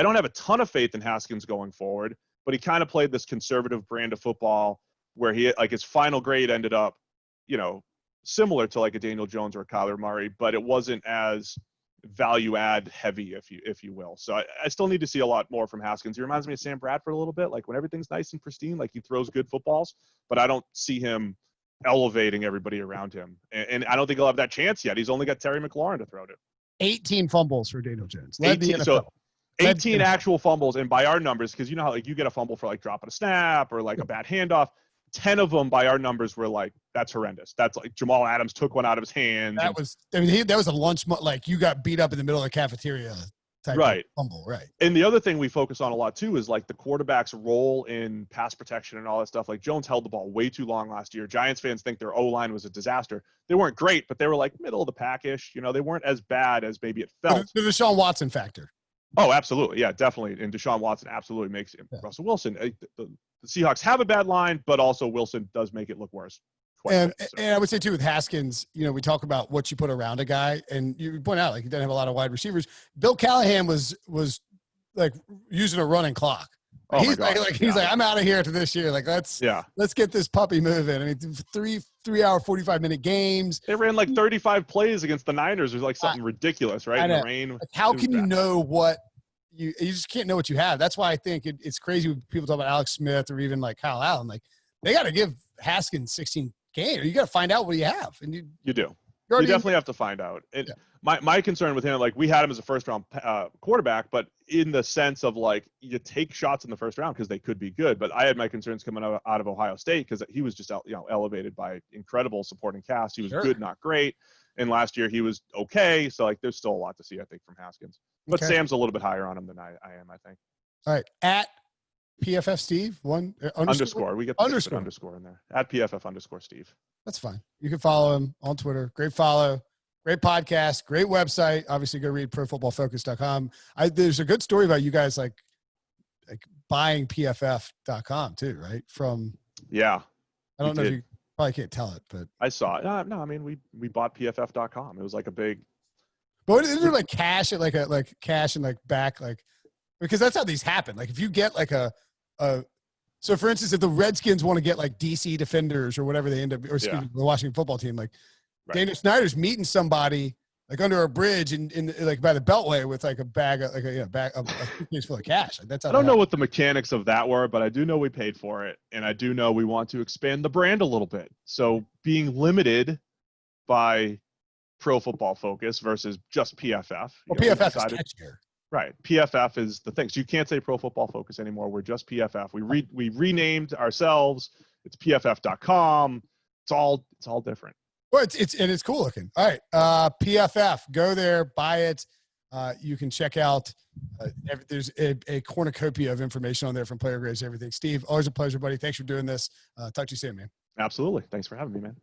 don't have a ton of faith in Haskins going forward, but he kind of played this conservative brand of football where he like his final grade ended up, similar to like a Daniel Jones or a Kyler Murray, but it wasn't as value add heavy, if you will. So I still need to see a lot more from Haskins. He reminds me of Sam Bradford a little bit, like when everything's nice and pristine, like he throws good footballs, but I don't see him elevating everybody around him. And I don't think he'll have that chance yet. He's only got Terry McLaurin to throw to. 18 fumbles for Daniel Jones. 18 actual fumbles, and by our numbers, because you know how like you get a fumble for like dropping a snap or like a bad handoff. 10 of them by our numbers were like, that's horrendous. That's like Jamal Adams took one out of his hand. That was a lunch, like you got beat up in the middle of the cafeteria type of fumble, right? And the other thing we focus on a lot too is like the quarterback's role in pass protection and all that stuff. Like Jones held the ball way too long last year. Giants fans think their O-line was a disaster. They weren't great, but they were like middle of the pack-ish. They weren't as bad as maybe it felt. The Deshaun Watson factor. Oh, absolutely. Yeah, definitely. And Deshaun Watson absolutely makes it. Russell Wilson. The Seahawks have a bad line, but also Wilson does make it look worse. And I would say, too, with Haskins, we talk about what you put around a guy, and you point out, like, he doesn't have a lot of wide receivers. Bill Callahan was like, using a running clock. He's like, I'm out of here after this year. Like, let's get this puppy moving. I mean, 3 hour, 45-minute games. They ran like 35 plays against the Niners. It was like something ridiculous, right? In the rain. Like, how can you know what you just can't know what you have? That's why I think it's crazy when people talk about Alex Smith or even like Kyle Allen. Like, they got to give Haskins 16 games. You got to find out what you have. And you do. You definitely have to find out. And my concern with him, like we had him as a first-round quarterback, but in the sense of like you take shots in the first round because they could be good. But I had my concerns coming out of Ohio State because he was just elevated by incredible supporting cast. He was good, not great. And last year he was okay. So like there's still a lot to see, I think, from Haskins. But Sam's a little bit higher on him than I am, I think. All right. At PFF Steve, underscore. We get the underscore in there. At PFF _Steve. That's fine. You can follow him on Twitter. Great follow. Great podcast. Great website. Obviously, go read profootballfocus.com. There's a good story about you guys like buying PFF.com too, right? I don't know if you probably can't tell it, but I saw it. No, I mean we bought PFF.com. It was like a big. But isn't there like cash at like cash and like back like because that's how these happen. Like if you get like so for instance, if the Redskins want to get like DC defenders or whatever they end up, or excuse me, the Washington football team, like Daniel Snyder's meeting somebody like under a bridge in like by the Beltway with like a bag of like a suitcase full of cash. Like, that's how I don't know what the mechanics of that were, but I do know we paid for it, and I do know we want to expand the brand a little bit. So being limited by Pro Football Focus versus just PFF. Well, PFF is catchier. Right. PFF is the thing. So you can't say Pro Football Focus anymore. We're just PFF. We renamed ourselves. It's PFF.com. It's all different. Well, it's cool looking. All right. PFF. Go there, buy it. You can check out there's a cornucopia of information on there from player grades, everything. Steve, always a pleasure, buddy. Thanks for doing this. Talk to you soon, man. Absolutely. Thanks for having me, man.